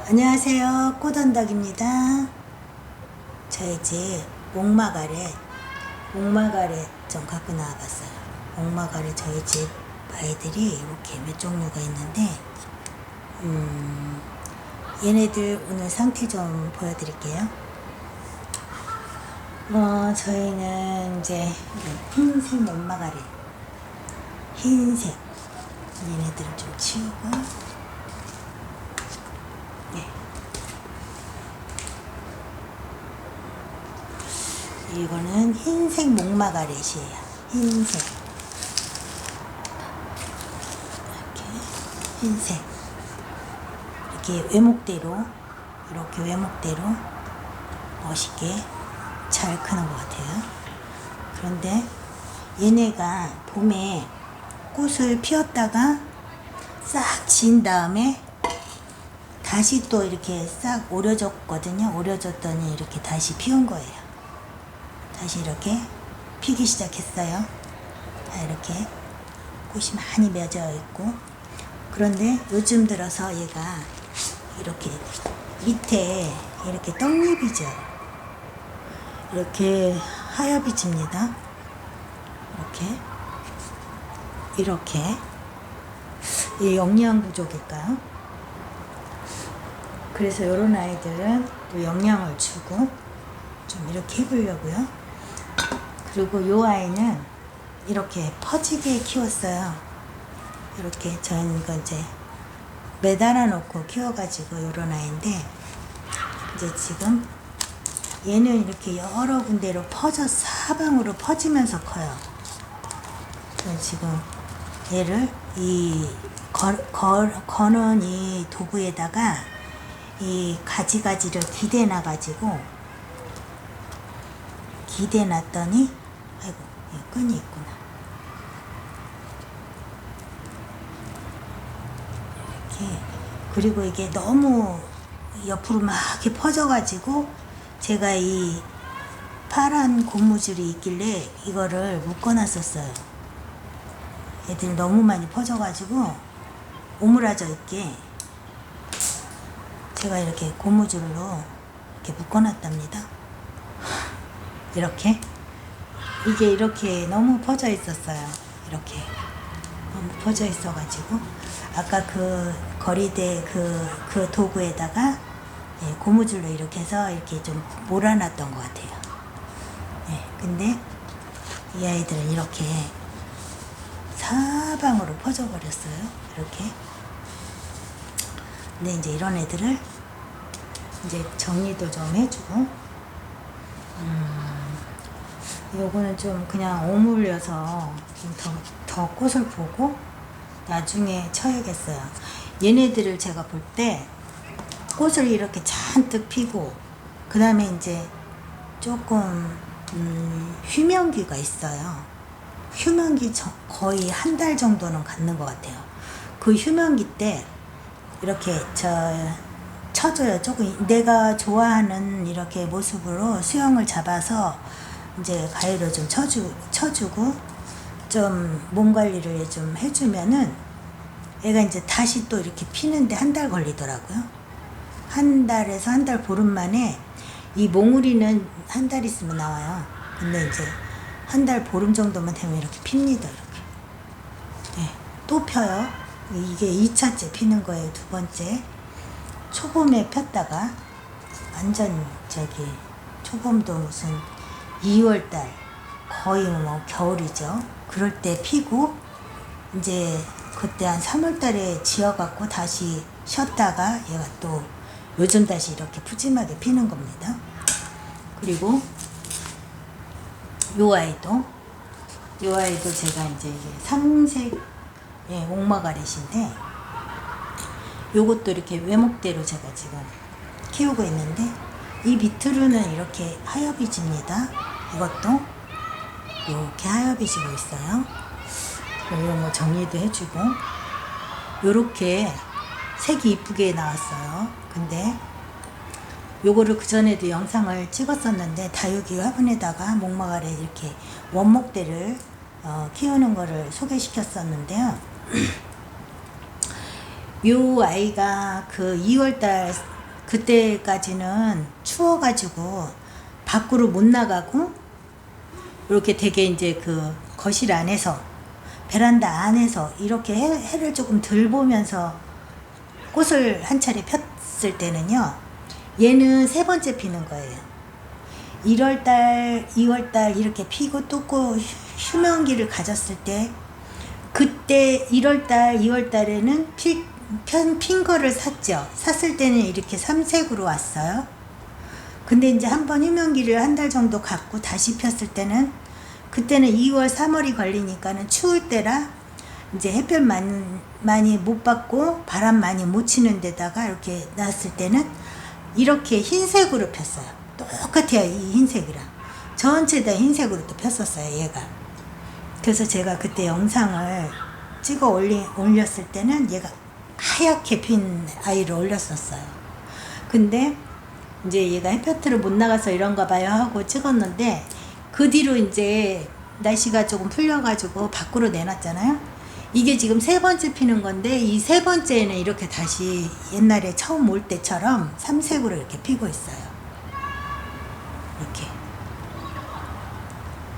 안녕하세요. 꽃언덕입니다. 저희 집 목마가렛 좀 갖고 나와봤어요. 목마가렛 저희 집 아이들이 이렇게 몇 종류가 있는데 얘네들 오늘 상태 좀 보여드릴게요. 저희는 이제 흰색 목마가렛, 흰색 얘네들을 좀 치우고, 이거는 흰색 목마가렛이에요. 흰색. 이렇게 흰색. 이렇게 외목대로 멋있게 잘 크는 것 같아요. 그런데 얘네가 봄에 꽃을 피웠다가 싹 진 다음에 다시 또 이렇게 싹 오려졌거든요. 오려졌더니 이렇게 다시 피운 거예요. 다시 이렇게 피기 시작했어요. 이렇게 꽃이 많이 맺어 있고, 그런데 요즘 들어서 얘가 이렇게 밑에 이렇게 떡잎이 져요. 이렇게 하엽이 집니다. 이렇게 이 영양 부족일까요? 그래서 이런 아이들은 또 영양을 주고 좀 이렇게 해보려고요. 그리고 이 아이는 이렇게 퍼지게 키웠어요. 이렇게 저희는 이거 이제 매달아 놓고 키워가지고 이런 아이인데, 이제 지금 얘는 이렇게 여러 군데로 사방으로 퍼지면서 커요. 그래서 지금 얘를 거는 이 도구에다가 이 가지가지를 기대 놨더니, 아이고, 끈이 있구나. 이렇게. 그리고 이게 너무 옆으로 막 이렇게 퍼져가지고, 제가 이 파란 고무줄이 있길래 이거를 묶어놨었어요. 애들이 너무 많이 퍼져가지고 오므라져 있게 제가 이렇게 고무줄로 이렇게 묶어놨답니다. 이게 이렇게 너무 퍼져 있었어요. 이렇게 너무 퍼져 있어가지고 아까 그 거리대 그 도구에다가 고무줄로 이렇게 해서 이렇게 좀 몰아놨던 것 같아요. 근데 이 아이들은 이렇게 사방으로 퍼져 버렸어요. 이렇게. 근데 이제 이런 애들을 이제 정리도 좀 해주고, 요거는 좀 그냥 오물려서 좀 더 꽃을 보고 나중에 쳐야겠어요. 얘네들을 제가 볼 때 꽃을 이렇게 잔뜩 피고, 그 다음에 이제 조금 휴면기가 있어요. 휴면기 거의 한 달 정도는 갖는 것 같아요. 그 휴면기 때 이렇게 쳐줘요. 조금 내가 좋아하는 이렇게 모습으로 수영을 잡아서 이제 가위로 좀 쳐주고 좀 몸 관리를 좀 해주면은 얘가 이제 다시 또 이렇게 피는데 한 달 걸리더라고요. 한 달에서 한 달 보름 만에, 이 몽우리는 한 달 있으면 나와요. 근데 이제 한 달 보름 정도만 되면 이렇게 핍니다. 이렇게. 또 펴요. 이게 2차째 피는 거예요. 두 번째. 초봄에 폈다가 완전 초봄도 무슨 2월달 거의 뭐 겨울이죠. 그럴 때 피고, 이제 그때 한 3월달에 지어갖고 다시 쉬었다가 얘가 또 요즘 다시 이렇게 푸짐하게 피는 겁니다. 그리고 요 아이도 제가 이제 상색 목마가렛인데, 요것도 이렇게 외목대로 제가 지금 키우고 있는데, 이 밑으로는 이렇게 하엽이 집니다. 이것도 이렇게 하엽이 지고 있어요. 이런 거 정리도 해주고, 요렇게 색이 이쁘게 나왔어요. 근데 요거를 그전에도 영상을 찍었었는데, 다육이 화분에다가 목마가렛 이렇게 원목대를 키우는 거를 소개시켰었는데요. 요 아이가 그 2월달 그때까지는 추워가지고 밖으로 못 나가고 이렇게 되게 이제 그 거실 안에서 베란다 안에서 이렇게 해를 조금 덜 보면서 꽃을 한 차례 폈을 때는요, 얘는 세 번째 피는 거예요. 1월달 2월달 이렇게 피고 또 휴명기를 가졌을 때, 그때 1월달 2월달에는 핀 거를 샀죠. 샀을 때는 이렇게 삼색으로 왔어요. 근데 이제 한번 휴명기를 한 달 정도 갖고 다시 폈을 때는, 그때는 2월 3월이 걸리니까는 추울 때라 이제 햇볕 많이 못 받고 바람 많이 못 치는 데다가 이렇게 놨을 때는 이렇게 흰색으로 폈어요. 똑같아요. 이 흰색이랑 전체 다 흰색으로 또 폈었어요, 얘가. 그래서 제가 그때 영상을 찍어 올렸을 때는 얘가 하얗게 핀 아이를 올렸었어요. 근데 이제 얘가 햇볕으로 못 나가서 이런가 봐요 하고 찍었는데, 그 뒤로 이제 날씨가 조금 풀려가지고 밖으로 내놨잖아요. 이게 지금 세 번째 피는 건데, 이 세 번째는 이렇게 다시 옛날에 처음 올 때처럼 삼색으로 이렇게 피고 있어요.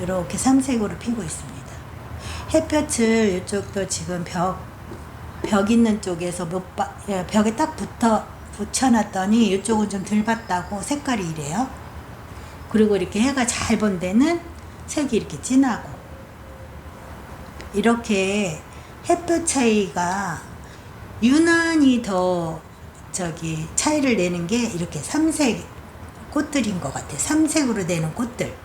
이렇게 삼색으로 피고 있습니다. 햇볕을 이쪽도 지금 벽 있는 쪽에서 벽에 딱 붙여놨더니 이쪽은 좀 덜 봤다고 색깔이 이래요. 그리고 이렇게 해가 잘 본 데는 색이 이렇게 진하고, 이렇게 햇볕 차이가 유난히 더 차이를 내는 게 이렇게 삼색 꽃들인 것 같아요. 삼색으로 내는 꽃들.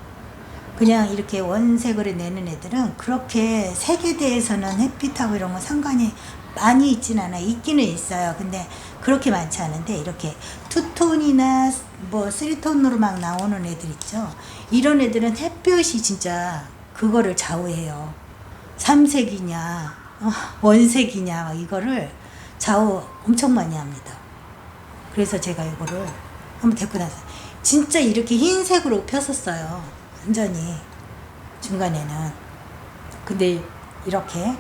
그냥 이렇게 원색으로 내는 애들은 그렇게 색에 대해서는 햇빛하고 이런 거 상관이 많이 있진 않아요. 있기는 있어요. 근데 그렇게 많지 않은데, 이렇게 투톤이나 뭐 쓰리톤으로 막 나오는 애들 있죠. 이런 애들은 햇볕이 진짜 그거를 좌우해요. 삼색이냐 원색이냐 막 이거를 좌우 엄청 많이 합니다. 그래서 제가 이거를 한번 데리고 나서 진짜 이렇게 흰색으로 폈었어요. 완전히 중간에는. 근데 이렇게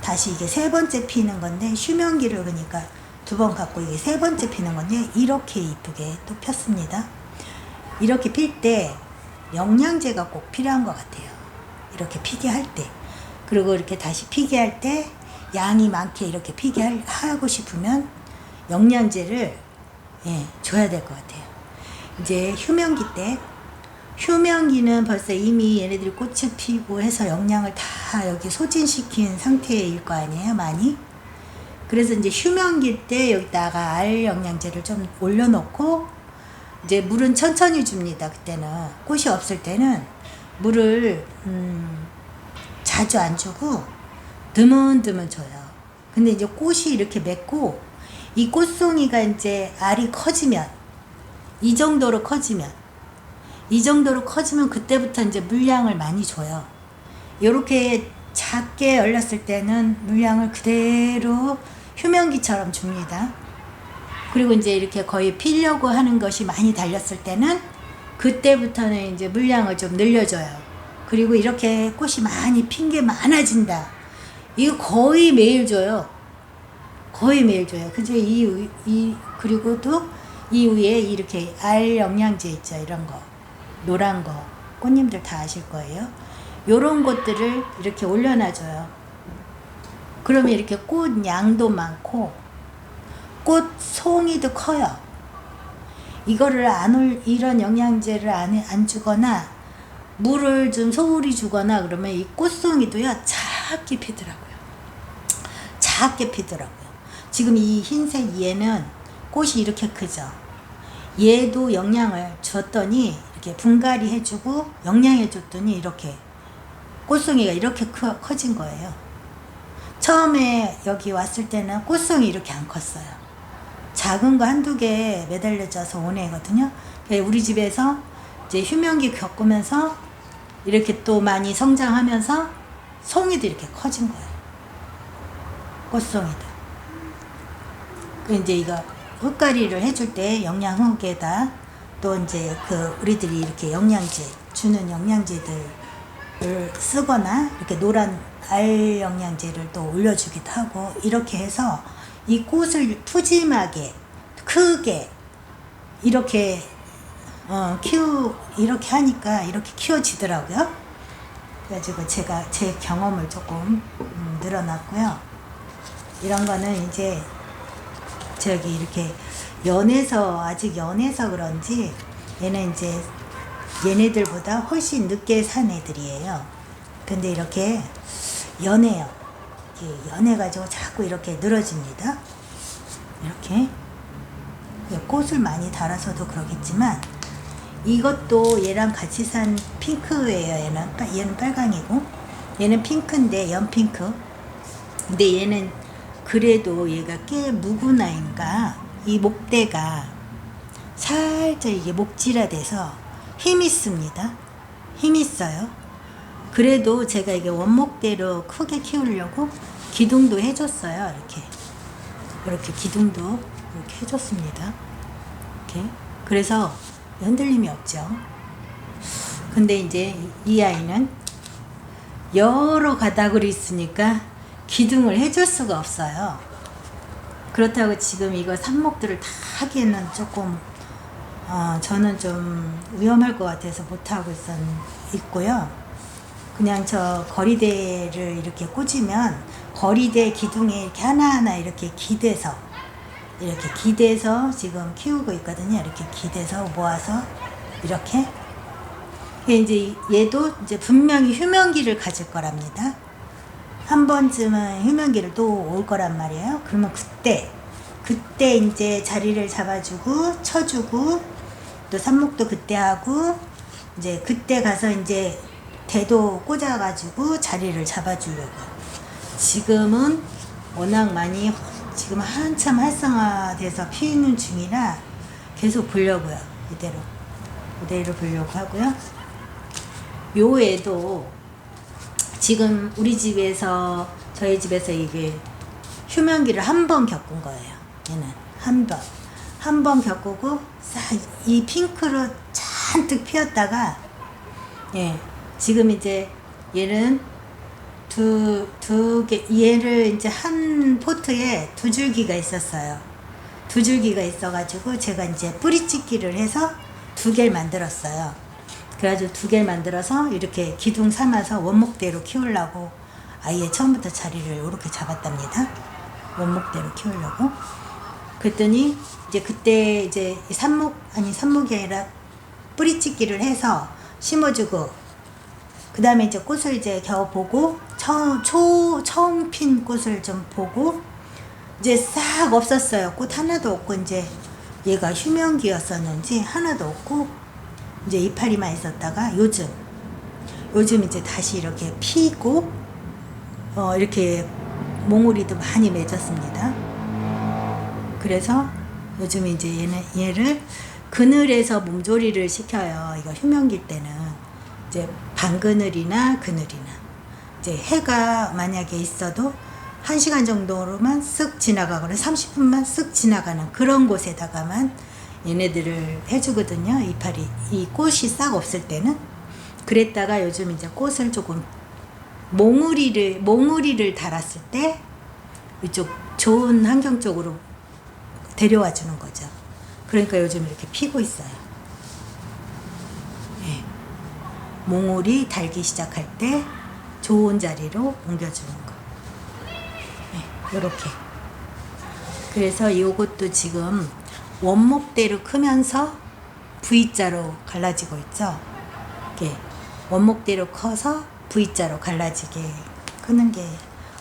다시 이게 세 번째 피는 건데, 휴명기를 그러니까 두 번 갖고 이게 세 번째 피는 건데, 이렇게 이쁘게 또 폈습니다. 이렇게 필 때 영양제가 꼭 필요한 것 같아요. 이렇게 피게 할 때. 그리고 이렇게 다시 피게 할 때 양이 많게 이렇게 피게 하고 싶으면 영양제를 줘야 될 것 같아요. 이제 휴명기 때, 휴명기는 벌써 이미 얘네들이 꽃을 피고 해서 영양을 다 여기 소진시킨 상태일 거 아니에요, 많이. 그래서 이제 휴명기 때 여기다가 알 영양제를 좀 올려놓고, 이제 물은 천천히 줍니다. 그때는 꽃이 없을 때는 물을 자주 안 주고 드문드문 줘요. 근데 이제 꽃이 이렇게 맺고, 이 꽃송이가 이제 알이 커지면, 이 정도로 커지면 그때부터 이제 물량을 많이 줘요. 이렇게 작게 열렸을 때는 물량을 그대로 휴명기처럼 줍니다. 그리고 이제 이렇게 거의 피려고 하는 것이 많이 달렸을 때는 그때부터는 이제 물량을 좀 늘려줘요. 그리고 이렇게 꽃이 많이 핀 게 많아진다. 이거 거의 매일 줘요. 거의 매일 줘요. 그죠? 그리고 또 이 위에 이렇게 알 영양제 있죠. 이런 거. 노란 거. 꽃님들 다 아실 거예요. 요런 것들을 이렇게 올려놔줘요. 그러면 이렇게 꽃 양도 많고, 꽃 송이도 커요. 이거를 이런 영양제를 안 주거나, 물을 좀 소홀히 주거나 그러면 이 꽃송이도요, 작게 피더라고요. 작게 피더라고요. 지금 이 흰색 얘는 꽃이 이렇게 크죠. 얘도 영양을 줬더니 이렇게 분갈이 해주고 영양해줬더니 이렇게 꽃송이가 이렇게 커진 거예요. 처음에 여기 왔을 때는 꽃송이 이렇게 안 컸어요. 작은 거 한두 개 매달려져서 온 애거든요. 우리 집에서 이제 휴명기 겪으면서 이렇게 또 많이 성장하면서 송이도 이렇게 커진 거예요. 꽃송이도. 이제 이거 흙갈이를 해줄 때 영양흙에다 또 이제 우리들이 이렇게 영양제 주는 영양제들을 쓰거나 이렇게 노란 알 영양제를 또 올려주기도 하고, 이렇게 해서 이 꽃을 푸짐하게 크게 이렇게 이렇게 하니까 이렇게 키워지더라고요. 그래가지고 제가 제 경험을 조금 늘어났고요. 이런 거는 이제 저기 이렇게 아직 연해서 그런지 얘는 이제 얘네들보다 훨씬 늦게 산 애들이에요. 근데 이렇게 연해요. 이렇게 연해가지고 자꾸 이렇게 늘어집니다. 이렇게 꽃을 많이 달아서도 그러겠지만 이것도 얘랑 같이 산 핑크예요. 얘는 빨강이고 얘는 핑크인데 연핑크. 근데 얘는 그래도 얘가 꽤 묵은 아이인가 이 목대가 살짝 이게 목질화돼서 힘이 있습니다. 힘이 있어요. 그래도 제가 이게 원목대로 크게 키우려고 기둥도 해줬어요. 이렇게 기둥도 이렇게 해줬습니다. 이렇게. 그래서 흔들림이 없죠. 근데 이제 이 아이는 여러 가닥으로 있으니까 기둥을 해줄 수가 없어요. 그렇다고 지금 이거 삽목들을 다 하기에는 조금 저는 좀 위험할 것 같아서 못하고 있고요. 그냥 저 거리대를 이렇게 꽂으면 거리대 기둥에 이렇게 하나하나 이렇게 기대서 지금 키우고 있거든요. 이렇게 기대서 모아서 이렇게. 이제 얘도 이제 분명히 휴면기를 가질 거랍니다. 한 번쯤은 휴면기를 또 올 거란 말이에요. 그러면 그때 이제 자리를 잡아주고 쳐주고 또 삽목도 그때 하고 이제 그때 가서 이제 대도 꽂아가지고 자리를 잡아주려고. 지금은 워낙 많이 지금 한참 활성화돼서 피우는 중이라 계속 보려고요. 이대로 보려고 하고요. 요 애도 지금 저희 집에서 이게 휴면기를 한 번 겪은 거예요. 얘는 한 번 겪고 이 핑크로 잔뜩 피었다가 지금 이제 얘는 얘를 이제 한 포트에 2줄기가 있었어요. 2줄기가 있어가지고 제가 이제 뿌리찍기를 해서 2개를 만들었어요. 그래가지고 2개를 만들어서 이렇게 기둥 삼아서 원목대로 키우려고 아예 처음부터 자리를 이렇게 잡았답니다. 원목대로 키우려고. 그랬더니 이제 그때 이제 삽목이 아니라 뿌리찍기를 해서 심어주고 그 다음에 이제 꽃을 이제 겨우 보고 처음 핀 꽃을 좀 보고 이제 싹 없었어요. 꽃 하나도 없고 이제 얘가 휴면기였었는지 하나도 없고 이제 이파리만 있었다가 요즘 이제 다시 이렇게 피고 이렇게 몽우리도 많이 맺었습니다. 그래서 요즘 이제 얘를 그늘에서 몸조리를 시켜요. 이거 휴면기 때는 이제 반그늘이나 그늘이나 이제 해가 만약에 있어도 1시간 정도로만 쓱 지나가거나 30분만 쓱 지나가는 그런 곳에다가만 얘네들을 해주거든요. 이 꽃이 싹 없을 때는. 그랬다가 요즘 이제 꽃을 조금 몽우리를 달았을 때 이쪽 좋은 환경 쪽으로 데려와 주는 거죠. 그러니까 요즘 이렇게 피고 있어요. 몽우리 달기 시작할 때 좋은 자리로 옮겨주는 거. 이렇게. 그래서 이것도 지금 원목대로 크면서 V자로 갈라지고 있죠. 이렇게 원목대로 커서 V자로 갈라지게 크는 게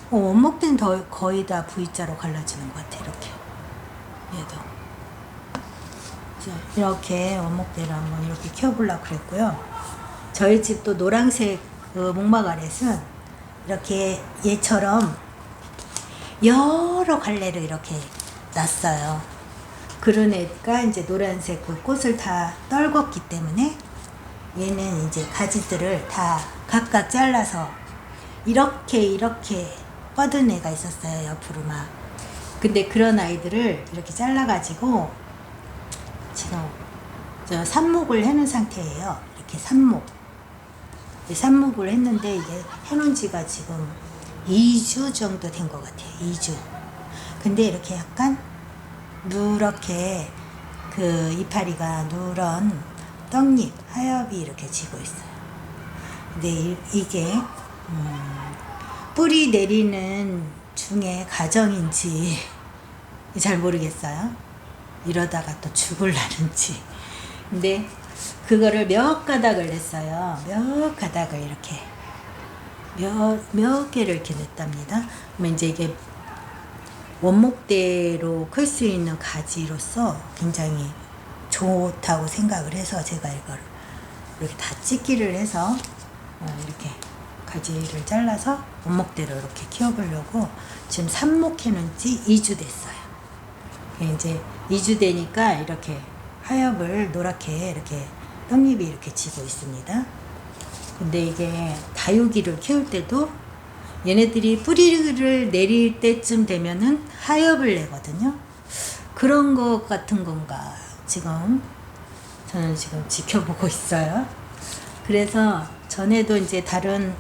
원목대는 거의 다 V자로 갈라지는 것 같아. 이렇게 얘도 이렇게 원목대로 한번 이렇게 키워보려고 그랬고요. 저희 집도 노란색 목마가렛은 이렇게 얘처럼 여러 갈래를 이렇게 놨어요. 그런 애가 이제 노란색 그 꽃을 다 떨궜기 때문에 얘는 이제 가지들을 다 각각 잘라서 이렇게 뻗은 애가 있었어요. 옆으로 막. 근데 그런 아이들을 이렇게 잘라가지고 지금 저 삽목을 해놓은 상태예요. 이렇게 삽목을 했는데 이게 해놓은 지가 지금 2주 정도 된 것 같아요. 2주. 근데 이렇게 약간 누렇게 그 이파리가 누런 떡잎, 하엽이 이렇게 지고 있어요. 근데 이게 뿌리 내리는 중에 과정인지 잘 모르겠어요. 이러다가 또 죽을라는지. 근데 그거를 몇 가닥을 냈어요. 몇 가닥을 이렇게 몇 개를 이렇게 냈답니다. 그러면 이제 이게 원목대로 클 수 있는 가지로서 굉장히 좋다고 생각을 해서 제가 이걸 이렇게 다 찍기를 해서 이렇게 가지를 잘라서 원목대로 이렇게 키워보려고 지금 삽목해놓은 지 2주 됐어요. 이제 2주 되니까 이렇게 하엽을 노랗게 이렇게 떡잎이 이렇게 지고 있습니다. 근데 이게 다육이를 키울 때도 얘네들이 뿌리를 내릴 때쯤 되면은 하엽을 내거든요. 그런 것 같은 건가 지금 저는 지금 지켜보고 있어요. 그래서 전에도 이제 다른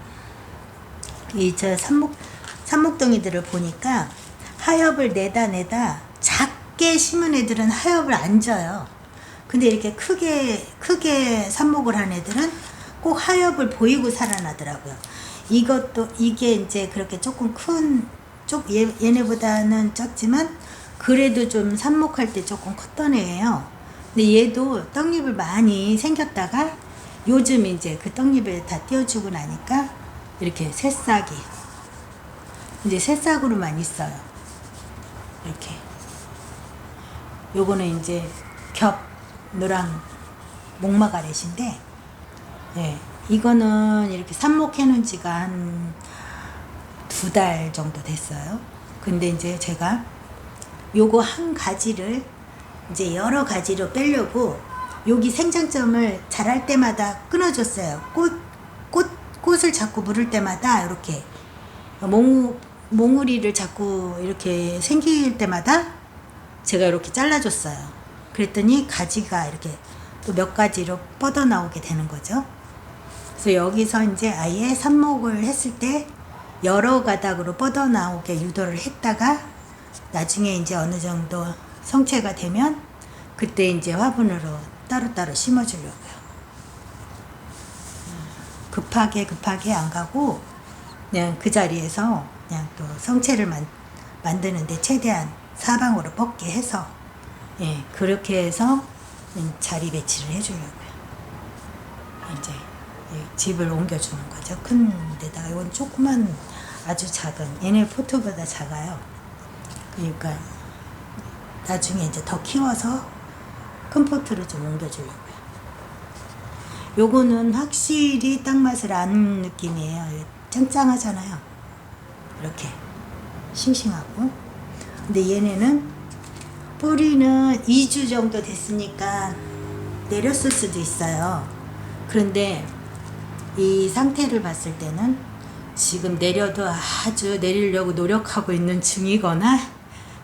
저 삽목덩이들을 보니까 하엽을 내다 작게 심은 애들은 하엽을 안 져요. 근데 이렇게 크게 삽목을 한 애들은 꼭 하엽을 보이고 살아나더라고요. 이게 이제 그렇게 조금 얘네보다는 적지만 그래도 좀 삽목할 때 조금 컸던 애예요. 근데 얘도 떡잎을 많이 생겼다가 요즘 이제 그 떡잎을 다 띄워주고 나니까 이렇게 새싹이 이제 새싹으로만 있어요. 이렇게 요거는 이제 겹 노랑 목마가렛인데, 예, 이거는 이렇게 삽목해 놓은 지가 한 2달 정도 됐어요. 근데 이제 제가 요거 한 가지를 이제 여러 가지로 빼려고 여기 생장점을 자랄 때마다 끊어줬어요. 꽃을 자꾸 물을 때마다 이렇게 몽우리를 자꾸 이렇게 생길 때마다 제가 이렇게 잘라줬어요. 그랬더니 가지가 이렇게 또 몇 가지로 뻗어 나오게 되는 거죠. 그래서 여기서 이제 아예 삽목을 했을 때 여러 가닥으로 뻗어 나오게 유도를 했다가 나중에 이제 어느 정도 성체가 되면 그때 이제 화분으로 따로따로 심어주려고요. 급하게 안 가고 그냥 그 자리에서 그냥 또 성체를 만드는데 최대한 사방으로 뻗게 해서, 예, 그렇게 해서 자리 배치를 해주려고요. 이제 집을 옮겨주는 거죠. 큰 데다가 이건 조그만 아주 작은 얘네 포트보다 작아요. 그러니까 나중에 이제 더 키워서 큰 포트로 좀 옮겨주려고요. 요거는 확실히 땅맛을 아는 느낌이에요. 짱짱하잖아요. 이렇게 싱싱하고. 근데 얘네는 뿌리는 2주 정도 됐으니까 내렸을 수도 있어요. 그런데 이 상태를 봤을 때는 지금 내려도 아주 내리려고 노력하고 있는 중이거나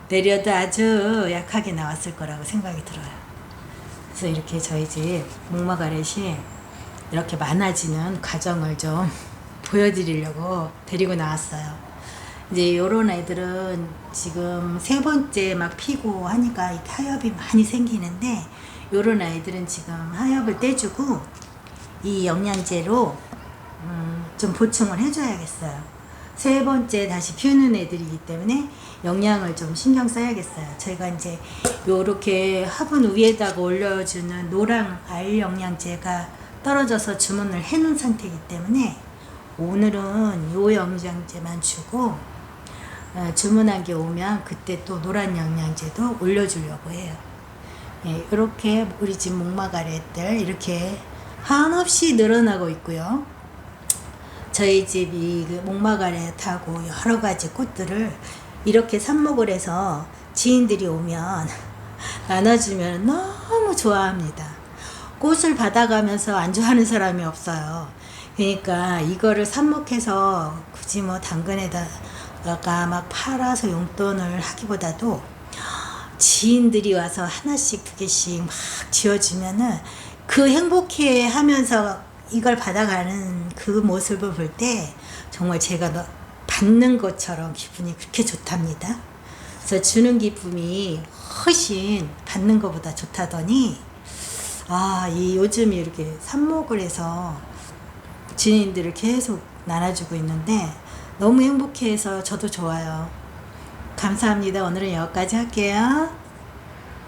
내려도 아주 약하게 나왔을 거라고 생각이 들어요. 그래서 이렇게 저희 집 목마가렛이 이렇게 많아지는 과정을 좀 보여드리려고 데리고 나왔어요. 이제 요런 애들은 지금 3번째 막 피고 하니까 하엽이 많이 생기는데, 요런 아이들은 지금 하엽을 떼주고 이 영양제로 좀 보충을 해줘야겠어요. 3번째 다시 피우는 애들이기 때문에 영양을 좀 신경 써야겠어요. 저희가 이제 요렇게 화분 위에다가 올려주는 노랑 알 영양제가 떨어져서 주문을 해놓은 상태이기 때문에 오늘은 요 영양제만 주고 주문한 게 오면 그때 또 노란 영양제도 올려주려고 해요. 예, 이렇게 우리 집 목마가렛들 이렇게 한없이 늘어나고 있고요. 저희 집이 그 목마가렛하고 여러 가지 꽃들을 이렇게 삽목을 해서 지인들이 오면 나눠주면 너무 좋아합니다. 꽃을 받아가면서 안 좋아하는 사람이 없어요. 그러니까 이거를 삽목해서 굳이 뭐 당근에다가 막 팔아서 용돈을 하기보다도 지인들이 와서 하나씩 2개씩 막 지어주면은 그 행복해 하면서 이걸 받아가는 그 모습을 볼 때 정말 제가 받는 것처럼 기분이 그렇게 좋답니다. 그래서 주는 기쁨이 훨씬 받는 것보다 좋다더니 이 요즘 이렇게 삽목을 해서 지인들을 계속 나눠주고 있는데 너무 행복해서 저도 좋아요. 감사합니다. 오늘은 여기까지 할게요.